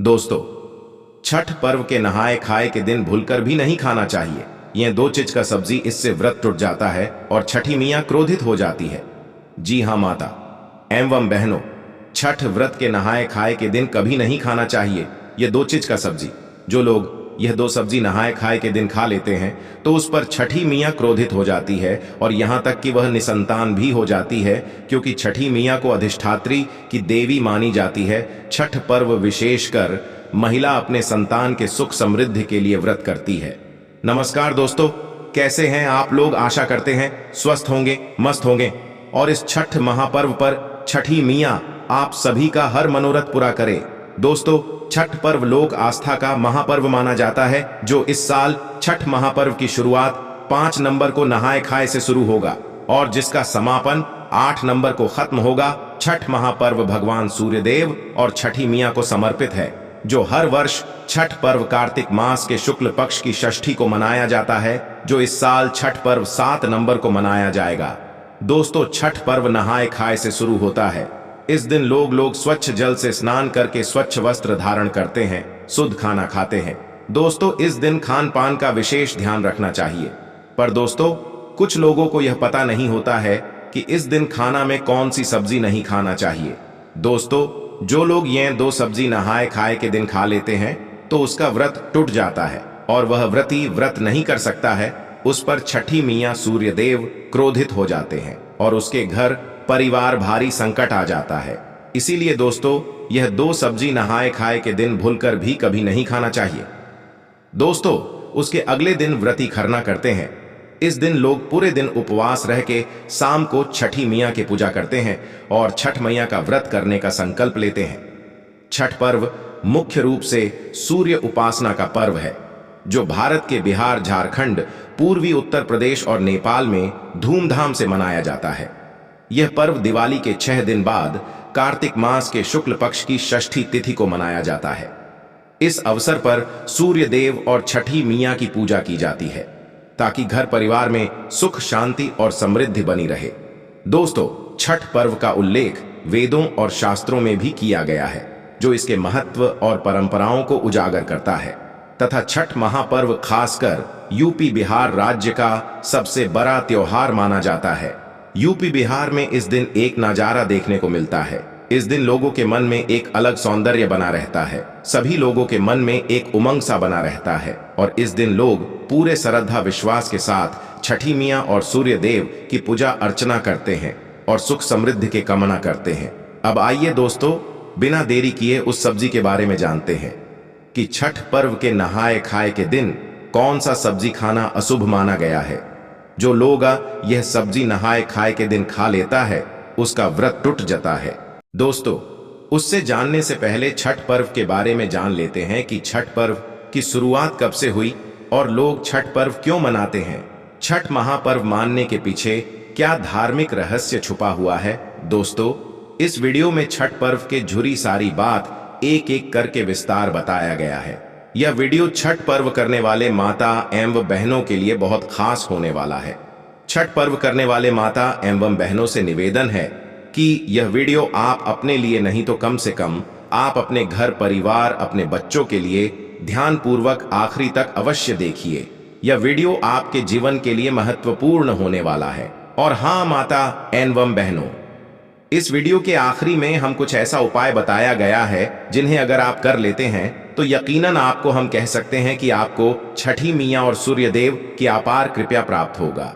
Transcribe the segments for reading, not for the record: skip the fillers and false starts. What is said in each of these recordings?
दोस्तों, छठ पर्व के नहाए खाए के दिन भूलकर भी नहीं खाना चाहिए। ये दो चीज का सब्जी, इससे व्रत टूट जाता है और छठी मियाँ क्रोधित हो जाती है। जी हाँ माता एवं बहनों, छठ व्रत के नहाए खाए के दिन कभी नहीं खाना चाहिए ये दो चीज का सब्जी। जो लोग यह दो सब्जी नहाए खाए के दिन खा लेते हैं तो उस पर छठी मियाँ क्रोधित हो जाती है और यहाँ तक कि वह निसंतान भी हो जाती है, क्योंकि छठी मियाँ को अधिष्ठात्री की देवी मानी जाती है। छठ पर्व विशेषकर महिला अपने संतान के सुख समृद्धि के लिए व्रत करती है। नमस्कार दोस्तों, कैसे हैं आप लोग? आशा करते हैं स्वस्थ होंगे, मस्त होंगे। और इस छठ महापर्व पर छठी मियाँ आप सभी का हर मनोरथ पूरा करे। दोस्तों, छठ पर्व लोक आस्था का महापर्व माना जाता है, जो इस साल छठ महापर्व की शुरुआत 5 नंबर को नहाए खाए से शुरू होगा और जिसका समापन 8 नंबर को खत्म होगा। छठ महापर्व भगवान सूर्यदेव और छठी मियाँ को समर्पित है, जो हर वर्ष छठ पर्व कार्तिक मास के शुक्ल पक्ष की षष्ठी को मनाया जाता है, जो इस साल छठ पर्व 7 नंबर को मनाया जाएगा। दोस्तों, छठ पर्व नहाए खाए से शुरू होता है। इस दिन लोग स्वच्छ जल से स्नान करके स्वच्छ वस्त्र धारण करते हैं, शुद्ध खाना खाते हैं। दोस्तों, इस दिन खान पान का विशेष ध्यान रखना चाहिए। पर दोस्तों, कुछ लोगों को यह पता नहीं होता है कि इस दिन खाना में कौन सी सब्जी नहीं खाना चाहिए। दोस्तों, जो लोग ये दो सब्जी नहाए खाए के दिन खा लेते हैं तो उसका व्रत टूट जाता है और वह व्रती व्रत नहीं कर सकता है। उस पर छठी मियाँ सूर्यदेव क्रोधित हो जाते हैं और उसके घर परिवार भारी संकट आ जाता है। इसीलिए दोस्तों, यह दो सब्जी नहाए खाए के दिन भूलकर भी कभी नहीं खाना चाहिए। दोस्तों, उसके अगले दिन व्रती खरना करते हैं। इस दिन लोग पूरे दिन उपवास रह के शाम को छठी मियाँ की पूजा करते हैं और छठ मैया का व्रत करने का संकल्प लेते हैं। छठ पर्व मुख्य रूप से सूर्य उपासना का पर्व है, जो भारत के बिहार, झारखंड, पूर्वी उत्तर प्रदेश और नेपाल में धूमधाम से मनाया जाता है। यह पर्व दिवाली के 6 दिन बाद कार्तिक मास के शुक्ल पक्ष की षष्ठी तिथि को मनाया जाता है। इस अवसर पर सूर्य देव और छठी मियाँ की पूजा की जाती है ताकि घर परिवार में सुख, शांति और समृद्धि बनी रहे। दोस्तों, छठ पर्व का उल्लेख वेदों और शास्त्रों में भी किया गया है, जो इसके महत्व और परंपराओं को उजागर करता है। तथा छठ महापर्व खासकर यूपी बिहार राज्य का सबसे बड़ा त्योहार माना जाता है। यूपी बिहार में इस दिन एक नजारा देखने को मिलता है। इस दिन लोगों के मन में एक अलग सौंदर्य बना रहता है। सभी लोगों के मन में एक उमंग सा बना रहता है और इस दिन लोग पूरे श्रद्धा विश्वास के साथ छठी मियाँ और सूर्य देव की पूजा अर्चना करते हैं और सुख समृद्धि की कामना करते हैं। अब आइए दोस्तों, बिना देरी किए उस सब्जी के बारे में जानते हैं कि छठ पर्व के नहाए खाए के दिन कौन सा सब्जी खाना अशुभ माना गया है। जो लोग यह सब्जी नहाए खाए के दिन खा लेता है उसका व्रत टूट जाता है। दोस्तों, उससे जानने से पहले छठ पर्व के बारे में जान लेते हैं कि छठ पर्व की शुरुआत कब से हुई और लोग छठ पर्व क्यों मनाते हैं। छठ महापर्व मानने के पीछे क्या धार्मिक रहस्य छुपा हुआ है। दोस्तों, इस वीडियो में छठ पर्व के जुड़ी सारी बात एक एक करके विस्तार बताया गया है। यह वीडियो छठ पर्व करने वाले माता एवं बहनों के लिए बहुत खास होने वाला है। छठ पर्व करने वाले माता एवं बहनों से निवेदन है कि यह वीडियो आप अपने लिए नहीं तो कम से कम आप अपने घर परिवार, अपने बच्चों के लिए ध्यानपूर्वक आखिरी तक अवश्य देखिए। यह वीडियो आपके जीवन के लिए महत्वपूर्ण होने वाला है। और हाँ माता एवं बहनों, इस वीडियो के आखिरी में हम कुछ ऐसा उपाय बताया गया है जिन्हें अगर आप कर लेते हैं तो यकीनन आपको हम कह सकते हैं कि आपको छठी मियाँ और सूर्यदेव की अपार कृपा प्राप्त होगा।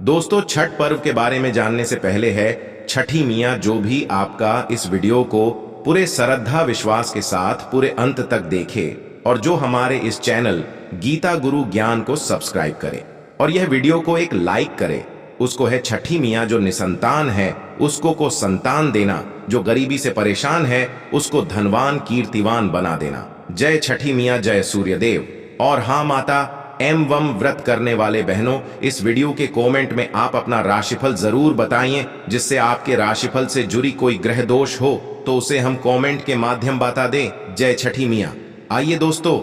दोस्तों, छठ पर्व के बारे में जानने से पहले है छठी मियाँ जो भी आपका इस वीडियो को पूरे श्रद्धा विश्वास के साथ पूरे अंत तक देखे और जो हमारे इस चैनल गीता गुरु ज्ञान को सब्सक्राइब करे और यह वीडियो को एक लाइक करे, उसको है छठी मियाँ जो निसंतान है उसको को संतान देना, जो गरीबी से परेशान है उसको धनवान कीर्तिवान बना देना। जय छठी मियाँ, जय सूर्यदेव। और हाँ माता एवं व्रत करने वाले बहनों, इस वीडियो के कमेंट में आप अपना राशिफल जरूर बताइए, जिससे आपके राशिफल से जुड़ी कोई ग्रह दोष हो तो उसे हम कमेंट के माध्यम बता दें। जय छठी मियाँ। आइए दोस्तों,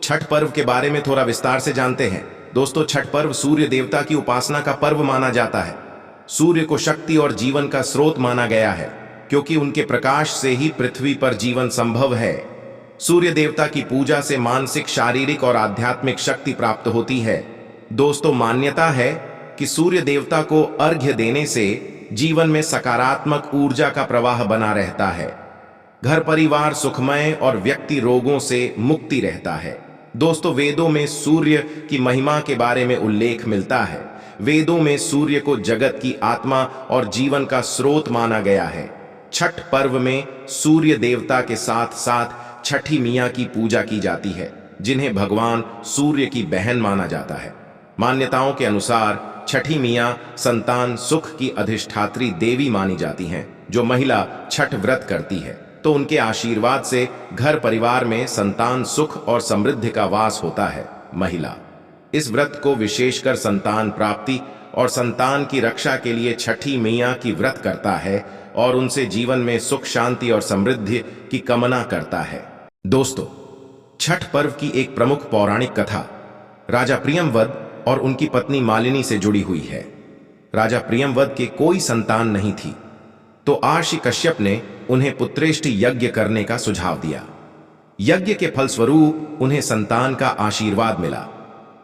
छठ पर्व के बारे में थोड़ा विस्तार से जानते हैं। दोस्तों, छठ पर्व सूर्य देवता की उपासना का पर्व माना जाता है। सूर्य को शक्ति और जीवन का स्रोत माना गया है, क्योंकि उनके प्रकाश से ही पृथ्वी पर जीवन संभव है। सूर्य देवता की पूजा से मानसिक, शारीरिक और आध्यात्मिक शक्ति प्राप्त होती है। दोस्तों, मान्यता है कि सूर्य देवता को अर्घ्य देने से जीवन में सकारात्मक ऊर्जा का प्रवाह बना रहता है, घर परिवार सुखमय और व्यक्ति रोगों से मुक्ति रहता है। दोस्तों, वेदों में सूर्य की महिमा के बारे में उल्लेख मिलता है। वेदों में सूर्य को जगत की आत्मा और जीवन का स्रोत माना गया है। छठ पर्व में सूर्य देवता के साथ साथ छठी मियां की पूजा की जाती है, जिन्हें भगवान सूर्य की बहन माना जाता है। मान्यताओं के अनुसार छठी मियां संतान सुख की अधिष्ठात्री देवी मानी जाती हैं। जो महिला छठ व्रत करती है तो उनके आशीर्वाद से घर परिवार में संतान सुख और समृद्धि का वास होता है। महिला इस व्रत को विशेषकर संतान प्राप्ति और संतान की रक्षा के लिए छठी मैया की व्रत करता है और उनसे जीवन में सुख, शांति और समृद्धि की कामना करता है। दोस्तों, छठ पर्व की एक प्रमुख पौराणिक कथा राजा प्रियंवद और उनकी पत्नी मालिनी से जुड़ी हुई है। राजा प्रियंवद के कोई संतान नहीं थी, तो आर्षि कश्यप ने उन्हें पुत्रेष्टि यज्ञ करने का सुझाव दिया। यज्ञ के फलस्वरूप उन्हें संतान का आशीर्वाद मिला,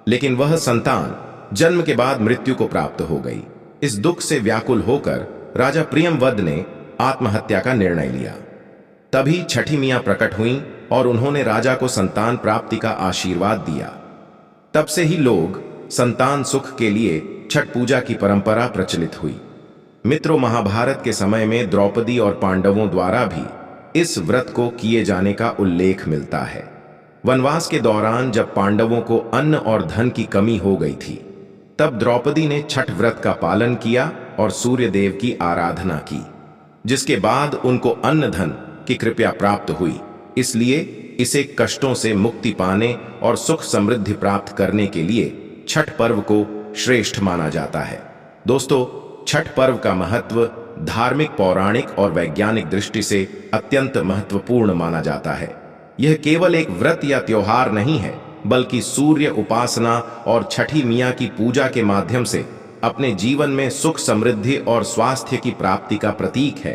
लेकिन वह संतान जन्म के बाद मृत्यु को प्राप्त हो गई। इस दुख से व्याकुल होकर राजा प्रियंवद ने आत्महत्या का निर्णय लिया। तभी छठी मियां प्रकट हुईं और उन्होंने राजा को संतान प्राप्ति का आशीर्वाद दिया। तब से ही लोग संतान सुख के लिए छठ पूजा की परंपरा प्रचलित हुई। मित्रों, महाभारत के समय में द्रौपदी और पांडवों द्वारा भी इस व्रत को किए जाने का उल्लेख मिलता है। वनवास के दौरान जब पांडवों को अन्न और धन की कमी हो गई थी, तब द्रौपदी ने छठ व्रत का पालन किया और सूर्य देव की आराधना की, जिसके बाद उनको अन्न धन की कृपा प्राप्त हुई। इसलिए इसे कष्टों से मुक्ति पाने और सुख समृद्धि प्राप्त करने के लिए छठ पर्व को श्रेष्ठ माना जाता है। दोस्तों, छठ पर्व का महत्व धार्मिक, पौराणिक और वैज्ञानिक दृष्टि से अत्यंत महत्वपूर्ण माना जाता है। यह केवल एक व्रत या त्योहार नहीं है, बल्कि सूर्य उपासना और छठी मियां की पूजा के माध्यम से अपने जीवन में सुख, समृद्धि और स्वास्थ्य की प्राप्ति का प्रतीक है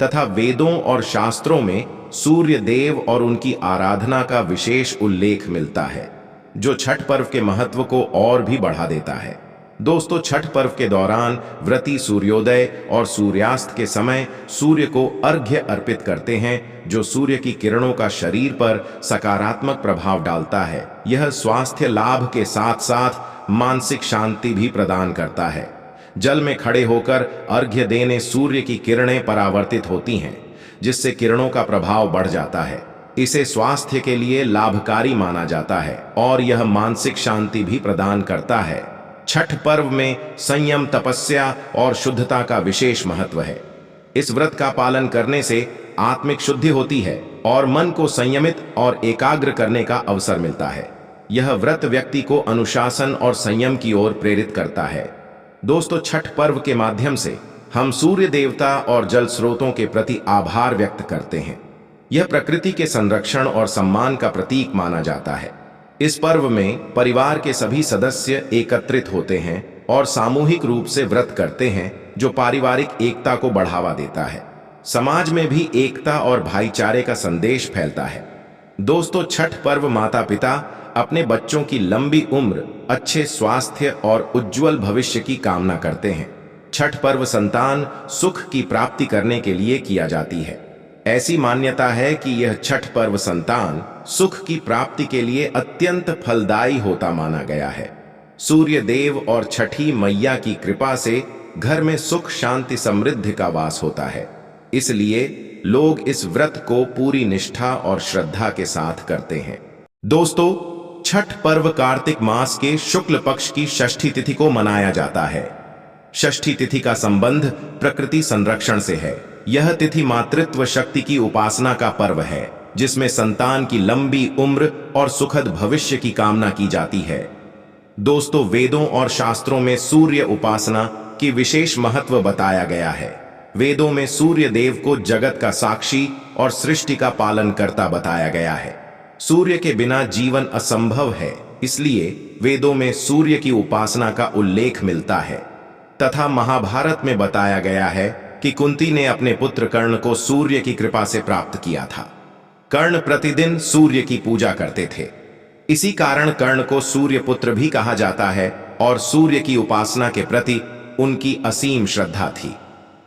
तथा वेदों और शास्त्रों में सूर्य देव और उनकी आराधना का विशेष उल्लेख मिलता है, जो छठ पर्व के महत्व को और भी बढ़ा देता है। दोस्तों, छठ पर्व के दौरान व्रती सूर्योदय और सूर्यास्त के समय सूर्य को अर्घ्य अर्पित करते हैं, जो सूर्य की किरणों का शरीर पर सकारात्मक प्रभाव डालता है। यह स्वास्थ्य लाभ के साथ साथ मानसिक शांति भी प्रदान करता है। जल में खड़े होकर अर्घ्य देने सूर्य की किरणें परावर्तित होती हैं, जिससे किरणों का प्रभाव बढ़ जाता है। इसे स्वास्थ्य के लिए लाभकारी माना जाता है और यह मानसिक शांति भी प्रदान करता है। छठ पर्व में संयम, तपस्या और शुद्धता का विशेष महत्व है। इस व्रत का पालन करने से आत्मिक शुद्धि होती है और मन को संयमित और एकाग्र करने का अवसर मिलता है। यह व्रत व्यक्ति को अनुशासन और संयम की ओर प्रेरित करता है। दोस्तों, छठ पर्व के माध्यम से हम सूर्य देवता और जल स्रोतों के प्रति आभार व्यक्त करते हैं। यह प्रकृति के संरक्षण और सम्मान का प्रतीक माना जाता है। इस पर्व में परिवार के सभी सदस्य एकत्रित होते हैं और सामूहिक रूप से व्रत करते हैं, जो पारिवारिक एकता को बढ़ावा देता है। समाज में भी एकता और भाईचारे का संदेश फैलता है। दोस्तों, छठ पर्व माता पिता अपने बच्चों की लंबी उम्र, अच्छे स्वास्थ्य और उज्जवल भविष्य की कामना करते हैं। छठ पर्व संतान सुख की प्राप्ति करने के लिए किया जाती है। ऐसी मान्यता है कि यह छठ पर्व संतान सुख की प्राप्ति के लिए अत्यंत फलदायी होता माना गया है। सूर्य देव और छठी मैया की कृपा से घर में सुख, शांति, समृद्धि का वास होता है। इसलिए लोग इस व्रत को पूरी निष्ठा और श्रद्धा के साथ करते हैं। दोस्तों, छठ पर्व कार्तिक मास के शुक्ल पक्ष की षष्ठी तिथि को मनाया जाता है। षष्ठी तिथि का संबंध प्रकृति संरक्षण से है। यह तिथि मातृत्व शक्ति की उपासना का पर्व है, जिसमें संतान की लंबी उम्र और सुखद भविष्य की कामना की जाती है। दोस्तों, वेदों और शास्त्रों में सूर्य उपासना की विशेष महत्व बताया गया है। वेदों में सूर्य देव को जगत का साक्षी और सृष्टि का पालन करता बताया गया है। सूर्य के बिना जीवन असंभव है, इसलिए वेदों में सूर्य की उपासना का उल्लेख मिलता है तथा महाभारत में बताया गया है कि कुंती ने अपने पुत्र कर्ण को सूर्य की कृपा से प्राप्त किया था। कर्ण प्रतिदिन सूर्य की पूजा करते थे। इसी कारण कर्ण को सूर्य पुत्र भी कहा जाता है और सूर्य की उपासना के प्रति उनकी असीम श्रद्धा थी।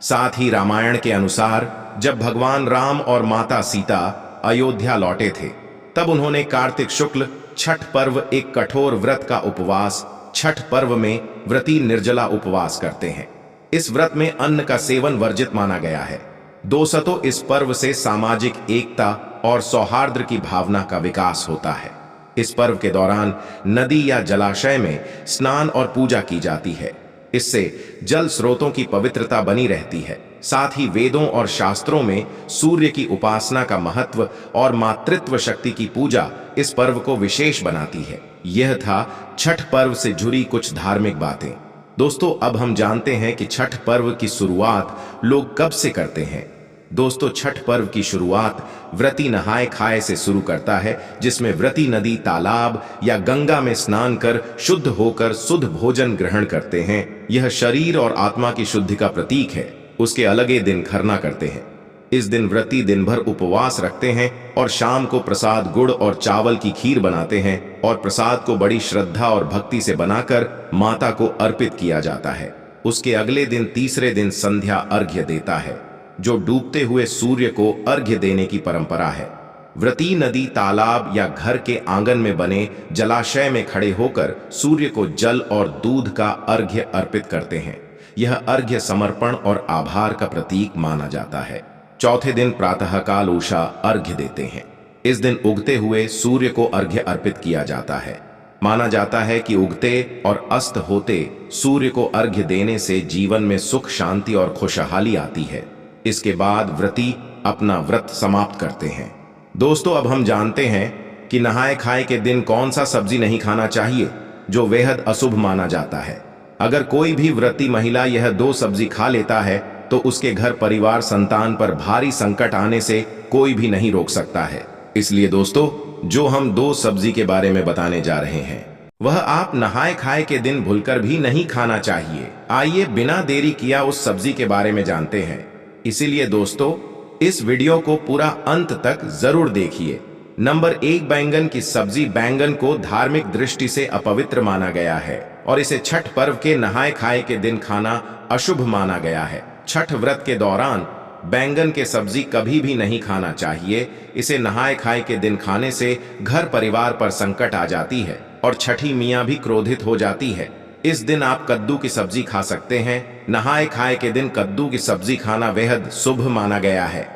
साथ ही रामायण के अनुसार जब भगवान राम और माता सीता अयोध्या लौटे थे, तब उन्होंने कार्तिक शुक्ल छठ पर्व एक कठोर व्रत का उपवास, छठ पर्व में व्रती निर्जला उपवास करते हैं। इस व्रत में अन्न का सेवन वर्जित माना गया है। दोस्तों, इस पर्व से सामाजिक एकता और सौहार्द की भावना का विकास होता है। इस पर्व के दौरान नदी या जलाशय में स्नान और पूजा की जाती है। इससे जल स्रोतों की पवित्रता बनी रहती है। साथ ही वेदों और शास्त्रों में सूर्य की उपासना का महत्व और मातृत्व शक्ति की पूजा इस पर्व को विशेष बनाती है। यह था छठ पर्व से जुड़ी कुछ धार्मिक बातें। दोस्तों, अब हम जानते हैं कि छठ पर्व की शुरुआत लोग कब से करते हैं। दोस्तों, छठ पर्व की शुरुआत व्रती नहाए खाए से शुरू करता है, जिसमें व्रती नदी, तालाब या गंगा में स्नान कर शुद्ध होकर शुद्ध भोजन ग्रहण करते हैं। यह शरीर और आत्मा की शुद्धि का प्रतीक है। उसके अलगे दिन खरना करते हैं। इस दिन व्रती दिन भर उपवास रखते हैं और शाम को प्रसाद गुड़ और चावल की खीर बनाते हैं और प्रसाद को बड़ी श्रद्धा और भक्ति से बनाकर माता को अर्पित किया जाता है। उसके अगले दिन तीसरे दिन संध्या अर्घ्य देता है, जो डूबते हुए सूर्य को अर्घ्य देने की परंपरा है। व्रती नदी, तालाब या घर के आंगन में बने जलाशय में खड़े होकर सूर्य को जल और दूध का अर्घ्य अर्पित करते हैं। यह अर्घ्य समर्पण और आभार का प्रतीक माना जाता है। चौथे दिन प्रातःकाल उषा अर्घ्य देते हैं। इस दिन उगते हुए सूर्य को अर्घ्य अर्पित किया जाता है। माना जाता है कि उगते और अस्त होते सूर्य को अर्घ्य देने से जीवन में सुख, शांति और खुशहाली आती है। इसके बाद व्रती अपना व्रत समाप्त करते हैं। दोस्तों, अब हम जानते हैं कि नहाए खाए के दिन कौन सा सब्जी नहीं खाना चाहिए, जो बेहद अशुभ माना जाता है। अगर कोई भी व्रती महिला यह 2 सब्जी खा लेता है तो उसके घर, परिवार, संतान पर भारी संकट आने से कोई भी नहीं रोक सकता है। इसलिए दोस्तों, जो हम 2 सब्जी के बारे में बताने जा रहे हैं, वह आप नहाए खाए के दिन भूलकर भी नहीं खाना चाहिए। आइए बिना देरी किया उस सब्जी के बारे में जानते हैं। इसीलिए दोस्तों, इस वीडियो को पूरा अंत तक जरूर देखिए। नंबर 1, बैंगन की सब्जी। बैंगन को धार्मिक दृष्टि से अपवित्र माना गया है और इसे छठ पर्व के नहाए खाए के दिन खाना अशुभ माना गया है। छठ व्रत के दौरान बैंगन के सब्जी कभी भी नहीं खाना चाहिए। इसे नहाए खाए के दिन खाने से घर परिवार पर संकट आ जाती है और छठी मियाँ भी क्रोधित हो जाती है। इस दिन आप कद्दू की सब्जी खा सकते हैं। नहाए खाए के दिन कद्दू की सब्जी खाना बेहद शुभ माना गया है।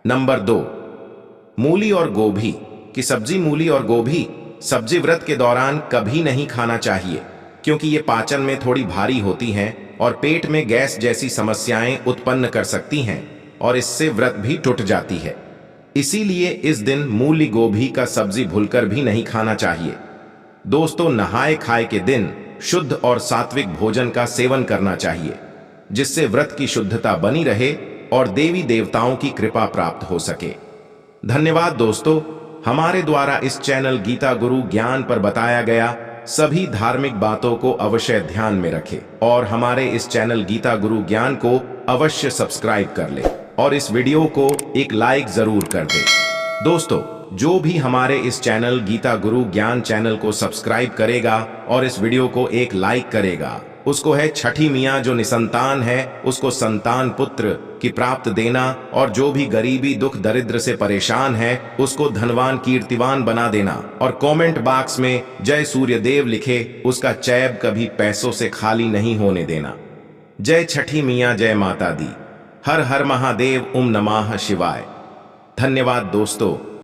नंबर 2, मूली और गोभी की सब्जी। मूली और गोभी सब्जी व्रत के दौरान कभी नहीं खाना चाहिए, क्योंकि ये पाचन में थोड़ी भारी होती हैं और पेट में गैस जैसी समस्याएं उत्पन्न कर सकती हैं और इससे व्रत भी टूट जाती है। इसीलिए इस दिन मूली गोभी का सब्जी भूलकर भी नहीं खाना चाहिए। दोस्तों, नहाए खाए के दिन शुद्ध और सात्विक भोजन का सेवन करना चाहिए, जिससे व्रत की शुद्धता बनी रहे और देवी देवताओं की कृपा प्राप्त हो सके। धन्यवाद दोस्तों। हमारे द्वारा इस चैनल गीता गुरु ज्ञान पर बताया गया सभी धार्मिक बातों को अवश्य ध्यान में रखें और हमारे इस चैनल गीता गुरु ज्ञान को अवश्य सब्सक्राइब कर ले और इस वीडियो को एक लाइक जरूर कर दे। दोस्तों, जो भी हमारे इस चैनल गीता गुरु ज्ञान चैनल को सब्सक्राइब करेगा और इस वीडियो को एक लाइक करेगा, उसको है छठी मियाँ जो निसंतान है, उसको संतान पुत्र की प्राप्त देना, और जो भी गरीबी, दुख, दरिद्र से परेशान है उसको धनवान, कीर्तिवान बना देना, और कमेंट बॉक्स में जय सूर्यदेव लिखे, उसका चैब कभी पैसों से खाली नहीं होने देना। जय छठी मियाँ, जय माता दी। हर हर महादेव, ओम नमः शिवाय। धन्यवाद दोस्तों।